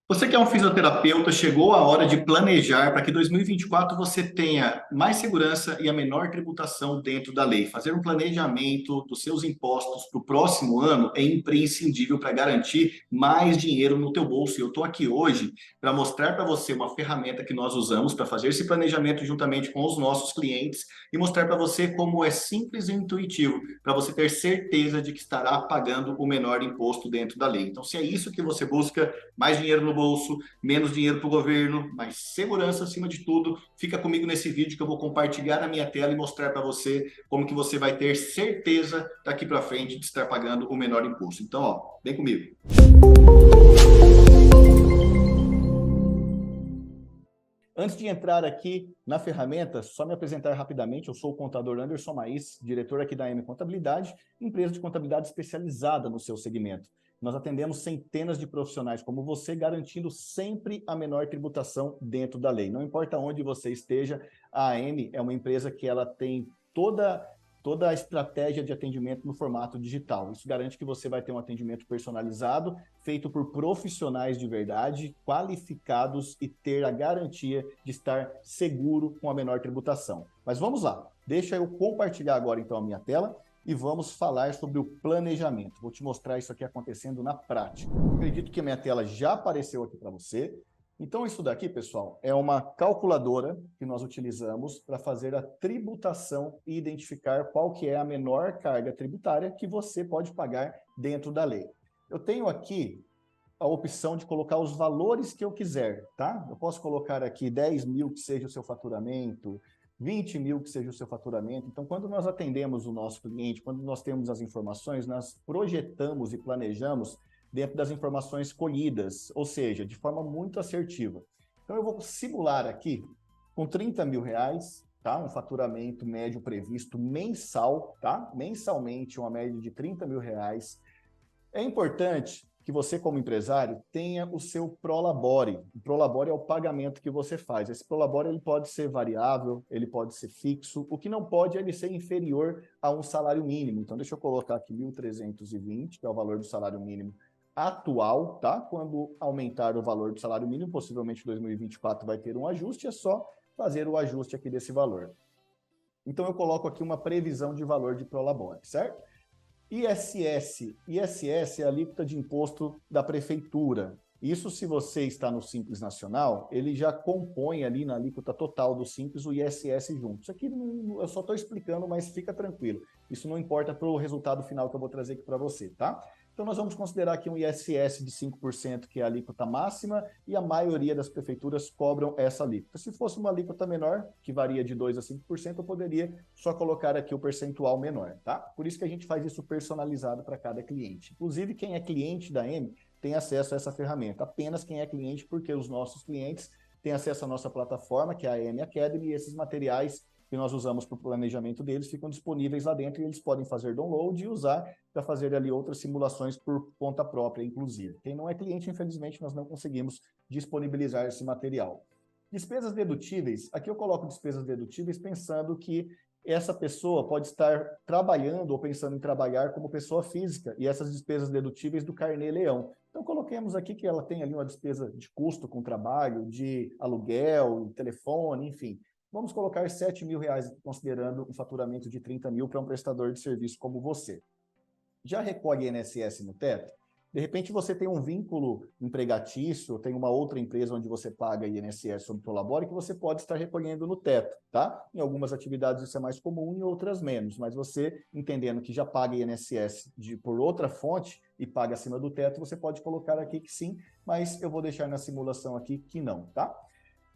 Você que é um fisioterapeuta, chegou a hora de planejar para que 2024 você tenha mais segurança e a menor tributação dentro da lei. Fazer um planejamento dos seus impostos para o próximo ano é imprescindível para garantir mais dinheiro no teu bolso. E eu estou aqui hoje para mostrar para você uma ferramenta que nós usamos para fazer esse planejamento juntamente com os nossos clientes e mostrar para você como é simples e intuitivo para você ter certeza de que estará pagando o menor imposto dentro da lei. Então, se é isso que você busca, mais dinheiro no bolso, menos dinheiro para o governo, mais segurança acima de tudo. Fica comigo nesse vídeo que eu vou compartilhar na minha tela e mostrar para você como que você vai ter certeza daqui para frente de estar pagando o menor imposto. Então, ó, vem comigo. Antes de entrar aqui na ferramenta, só me apresentar rapidamente, eu sou o contador Anderson Maís, diretor aqui da M Contabilidade, empresa de contabilidade especializada no seu segmento. Nós atendemos centenas de profissionais como você, garantindo sempre a menor tributação dentro da lei. Não importa onde você esteja, a AM é uma empresa que ela tem toda a estratégia de atendimento no formato digital. Isso garante que você vai ter um atendimento personalizado, feito por profissionais de verdade, qualificados e ter a garantia de estar seguro com a menor tributação. Mas vamos lá, deixa eu compartilhar agora então a minha tela e vamos falar sobre o planejamento. Vou te mostrar isso aqui acontecendo na prática. Acredito que a minha tela já apareceu aqui para você. Então, isso daqui, pessoal, é uma calculadora que nós utilizamos para fazer a tributação e identificar qual que é a menor carga tributária que você pode pagar dentro da lei. Eu tenho aqui a opção de colocar os valores que eu quiser, tá? Eu posso colocar aqui 10 mil que seja o seu faturamento, 20 mil que seja o seu faturamento. Então, quando nós atendemos o nosso cliente, quando nós temos as informações, nós projetamos e planejamos dentro das informações colhidas, ou seja, de forma muito assertiva. Então, eu vou simular aqui com 30 mil reais, tá? Um faturamento médio previsto mensal, tá? Mensalmente, uma média de 30 mil reais. É importante que você, como empresário, tenha o seu prolabore. O prolabore é o pagamento que você faz. Esse prolabore ele pode ser variável, ele pode ser fixo. O que não pode é ele ser inferior a um salário mínimo. Então, deixa eu colocar aqui 1.320, que é o valor do salário mínimo atual, tá? Quando aumentar o valor do salário mínimo, possivelmente em 2024 vai ter um ajuste, é só fazer o ajuste aqui desse valor. Então, eu coloco aqui uma previsão de valor de prolabore, certo? ISS é a alíquota de imposto da prefeitura. Isso, se você está no Simples Nacional, ele já compõe ali na alíquota total do Simples o ISS junto. Isso aqui eu só estou explicando, mas fica tranquilo. Isso não importa para o resultado final que eu vou trazer aqui para você, tá? Então, nós vamos considerar aqui um ISS de 5%, que é a alíquota máxima, e a maioria das prefeituras cobram essa alíquota. Se fosse uma alíquota menor, que varia de 2% a 5%, eu poderia só colocar aqui o percentual menor, tá? Por isso que a gente faz isso personalizado para cada cliente. Inclusive, quem é cliente da M tem acesso a essa ferramenta. Apenas quem é cliente, porque os nossos clientes têm acesso à nossa plataforma, que é a M Academy, e esses materiais que nós usamos para o planejamento deles ficam disponíveis lá dentro e eles podem fazer download e usar para fazer ali outras simulações por conta própria, inclusive. Quem não é cliente, infelizmente, nós não conseguimos disponibilizar esse material. Despesas dedutíveis, aqui eu coloco despesas dedutíveis pensando que essa pessoa pode estar trabalhando ou pensando em trabalhar como pessoa física, e essas despesas dedutíveis do carnê-leão. Então, coloquemos aqui que ela tem ali uma despesa de custo com trabalho, de aluguel, telefone, enfim. Vamos colocar 7 mil reais, considerando um faturamento de 30 mil para um prestador de serviço como você. Já recolhe INSS no teto? De repente você tem um vínculo empregatício, tem uma outra empresa onde você paga INSS sobre o prolabore que você pode estar recolhendo no teto, tá? Em algumas atividades isso é mais comum, em outras menos, mas você, entendendo que já paga INSS por outra fonte e paga acima do teto, você pode colocar aqui que sim, mas eu vou deixar na simulação aqui que não, tá?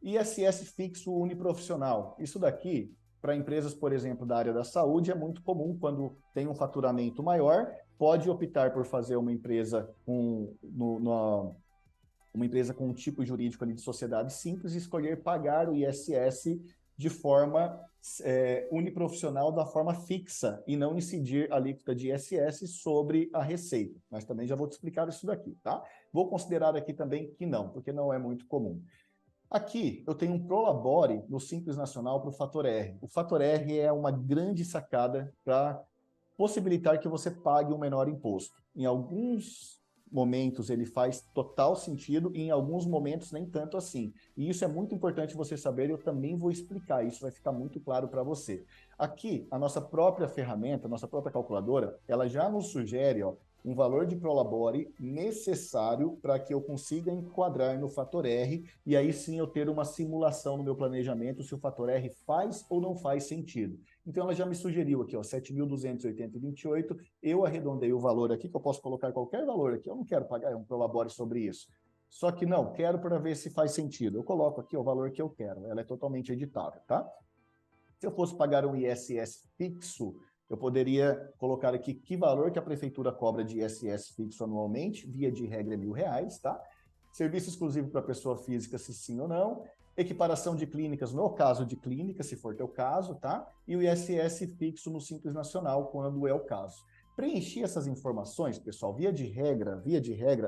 ISS fixo uniprofissional. Isso daqui, para empresas, por exemplo, da área da saúde, é muito comum quando tem um faturamento maior, pode optar por fazer uma empresa uma empresa com um tipo jurídico ali de sociedade simples e escolher pagar o ISS de forma uniprofissional, da forma fixa, e não incidir a alíquota de ISS sobre a receita. Mas também já vou te explicar isso daqui, tá? Vou considerar aqui também que não, porque não é muito comum. Aqui eu tenho um prolabore no Simples Nacional para o Fator R. O Fator R é uma grande sacada para possibilitar que você pague um menor imposto. Em alguns momentos ele faz total sentido e em alguns momentos nem tanto assim. E isso é muito importante você saber, eu também vou explicar, isso vai ficar muito claro para você. Aqui, a nossa própria ferramenta, a nossa própria calculadora, ela já nos sugere, ó, um valor de Prolabore necessário para que eu consiga enquadrar no fator R e aí sim eu ter uma simulação no meu planejamento se o fator R faz ou não faz sentido. Então ela já me sugeriu aqui, ó, 7.280,28, eu arredondei o valor aqui, que eu posso colocar qualquer valor aqui, eu não quero pagar um Prolabore sobre isso. Só que não, quero para ver se faz sentido. Eu coloco aqui o valor que eu quero, ela é totalmente editável, tá? Se eu fosse pagar um ISS fixo, eu poderia colocar aqui que valor que a prefeitura cobra de ISS fixo anualmente, via de regra é R$ 1.000, tá? Serviço exclusivo para pessoa física, se sim ou não. Equiparação de clínicas, no caso de clínica, se for teu caso, tá? E o ISS fixo no Simples Nacional, quando é o caso. Preencher essas informações, pessoal, via de regra,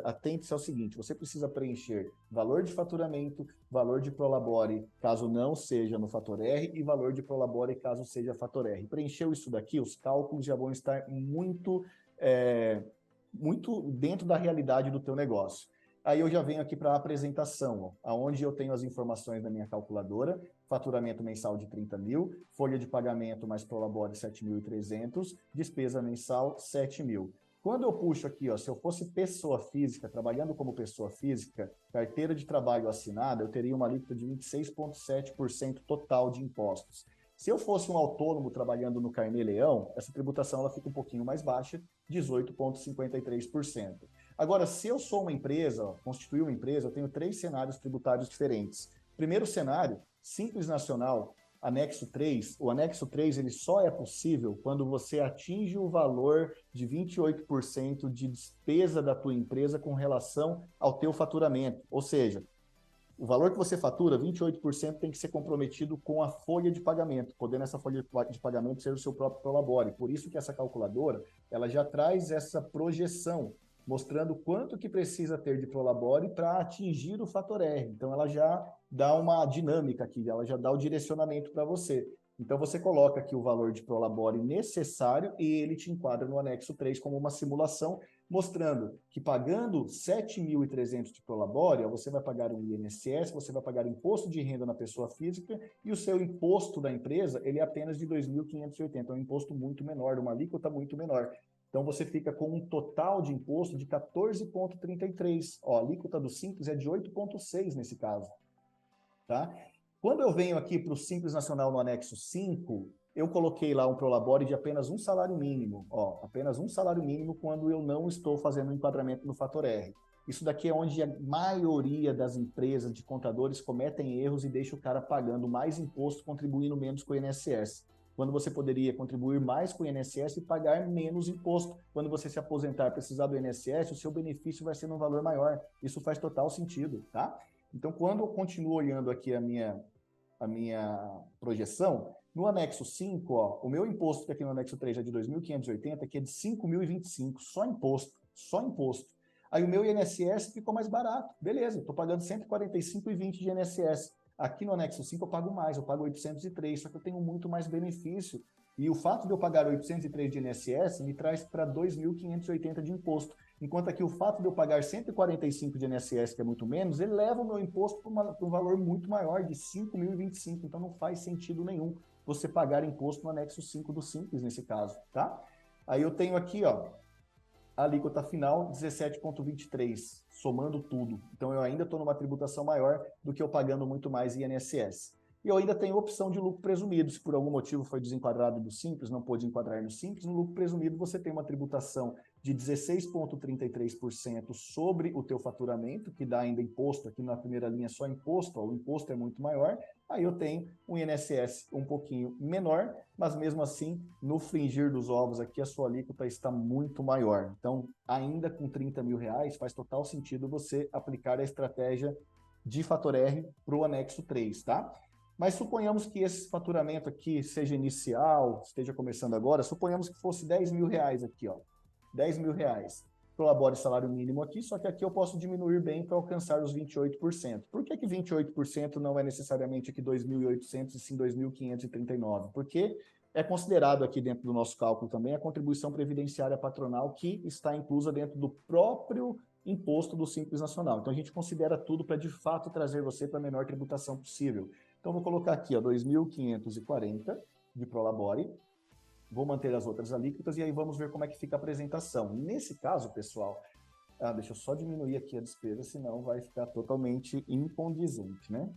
atente-se ao seguinte, você precisa preencher valor de faturamento, valor de Prolabore, caso não seja no fator R, e valor de Prolabore, caso seja fator R. Preencheu isso daqui, os cálculos já vão estar muito dentro da realidade do teu negócio. Aí eu já venho aqui para a apresentação, ó, onde eu tenho as informações da minha calculadora, faturamento mensal de 30 mil, folha de pagamento mais Prolabore 7.300, despesa mensal 7 mil. Quando eu puxo aqui, ó, se eu fosse pessoa física, trabalhando como pessoa física, carteira de trabalho assinada, eu teria uma alíquota de 26,7% total de impostos. Se eu fosse um autônomo trabalhando no Carnê-Leão, essa tributação ela fica um pouquinho mais baixa, 18,53%. Agora, se eu sou uma empresa, constituir uma empresa, eu tenho 3 cenários tributários diferentes. Primeiro cenário, Simples Nacional, anexo 3. O anexo 3 ele só é possível quando você atinge o valor de 28% de despesa da tua empresa com relação ao teu faturamento. Ou seja, o valor que você fatura, 28% tem que ser comprometido com a folha de pagamento, podendo essa folha de pagamento ser o seu próprio Prolabore. Por isso que essa calculadora, ela já traz essa projeção, mostrando quanto que precisa ter de Prolabore para atingir o fator R. Então, ela já dá uma dinâmica aqui, ela já dá o direcionamento para você. Então, você coloca aqui o valor de Prolabore necessário e ele te enquadra no anexo 3 como uma simulação, mostrando que pagando 7.300 de Prolabore, você vai pagar um INSS, você vai pagar imposto de renda na pessoa física e o seu imposto da empresa, ele é apenas de 2.580, é um imposto muito menor, uma alíquota muito menor. Então, você fica com um total de imposto de 14,33. Ó, a alíquota do Simples é de 8,6 nesse caso. Tá? Quando eu venho aqui para o Simples Nacional no anexo 5, eu coloquei lá um Prolabore de apenas um salário mínimo. Ó, apenas um salário mínimo quando eu não estou fazendo o enquadramento no fator R. Isso daqui é onde a maioria das empresas de contadores cometem erros e deixa o cara pagando mais imposto, contribuindo menos com o INSS. Quando você poderia contribuir mais com o INSS e pagar menos imposto. Quando você se aposentar e precisar do INSS, o seu benefício vai ser num valor maior. Isso faz total sentido, tá? Então, quando eu continuo olhando aqui a minha projeção, no anexo 5, ó, o meu imposto, que aqui no anexo 3 é de 2.580, que é de 5.025, só imposto, só imposto. Aí o meu INSS ficou mais barato, beleza, estou pagando 145,20 de INSS. Aqui no anexo 5 eu pago mais, eu pago 803, só que eu tenho muito mais benefício. E o fato de eu pagar 803 de INSS me traz para 2.580 de imposto. Enquanto aqui o fato de eu pagar 145 de INSS, que é muito menos, ele leva o meu imposto para um valor muito maior, de 5.025. Então não faz sentido nenhum você pagar imposto no anexo 5 do Simples, nesse caso, tá? Aí eu tenho aqui, ó, a alíquota final 17,23, somando tudo. Então eu ainda estou numa tributação maior do que eu pagando muito mais INSS. E eu ainda tenho opção de lucro presumido. Se por algum motivo foi desenquadrado do Simples, não pôde enquadrar no Simples, no lucro presumido você tem uma tributação de 16,33% sobre o teu faturamento, que dá ainda imposto, aqui na primeira linha só imposto, ó, o imposto é muito maior, aí eu tenho um INSS um pouquinho menor, mas mesmo assim, no fringir dos ovos aqui, a sua alíquota está muito maior. Então, ainda com 30 mil reais, faz total sentido você aplicar a estratégia de fator R para o anexo 3, tá? Mas suponhamos que esse faturamento aqui seja inicial, esteja começando agora, suponhamos que fosse 10 mil reais aqui, ó. 10 mil reais. Prolabore salário mínimo aqui, só que aqui eu posso diminuir bem para alcançar os 28%. Por que 28% não é necessariamente aqui 2.800 e sim 2.539? Porque é considerado aqui dentro do nosso cálculo também a contribuição previdenciária patronal que está inclusa dentro do próprio imposto do Simples Nacional. Então, a gente considera tudo para, de fato, trazer você para a menor tributação possível. Então, vou colocar aqui, ó, 2.540 de Prolabore, vou manter as outras alíquotas e aí vamos ver como é que fica a apresentação. Nesse caso, pessoal, deixa eu só diminuir aqui a despesa, senão vai ficar totalmente incondizente, né?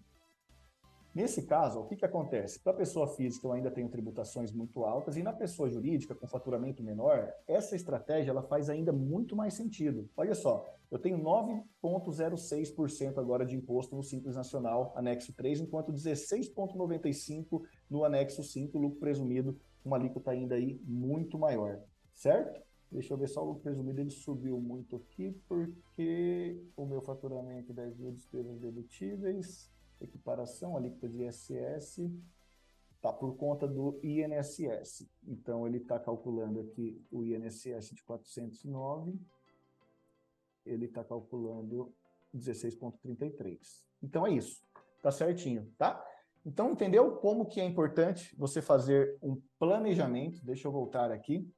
Nesse caso, o que que acontece? Para a pessoa física, eu ainda tenho tributações muito altas, e na pessoa jurídica, com faturamento menor, essa estratégia ela faz ainda muito mais sentido. Olha só, eu tenho 9,06% agora de imposto no Simples Nacional, anexo 3, enquanto 16,95% no anexo 5, lucro presumido, uma alíquota ainda aí muito maior, certo? Deixa eu ver só o lucro presumido, ele subiu muito aqui, porque o meu faturamento 10 mil despesas dedutíveis, equiparação, alíquota de ISS, está por conta do INSS. Então, ele está calculando aqui o INSS de 409, ele está calculando 16,33. Então, é isso. Tá certinho, tá? Então, entendeu como que é importante você fazer um planejamento? Deixa eu voltar aqui.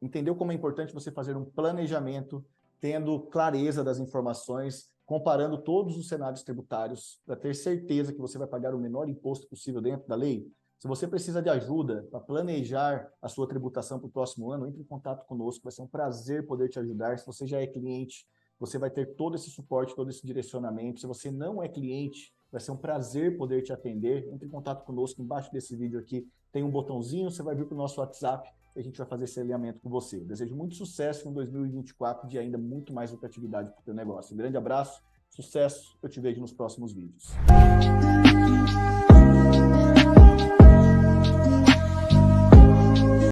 Entendeu como é importante você fazer um planejamento, tendo clareza das informações, comparando todos os cenários tributários, para ter certeza que você vai pagar o menor imposto possível dentro da lei? Se você precisa de ajuda para planejar a sua tributação para o próximo ano, entre em contato conosco, vai ser um prazer poder te ajudar. Se você já é cliente, você vai ter todo esse suporte, todo esse direcionamento. Se você não é cliente, vai ser um prazer poder te atender. Entre em contato conosco, embaixo desse vídeo aqui tem um botãozinho, você vai vir para o nosso WhatsApp e a gente vai fazer esse alinhamento com você. Eu desejo muito sucesso em 2024 e ainda muito mais lucratividade para o teu negócio. Um grande abraço, sucesso, eu te vejo nos próximos vídeos.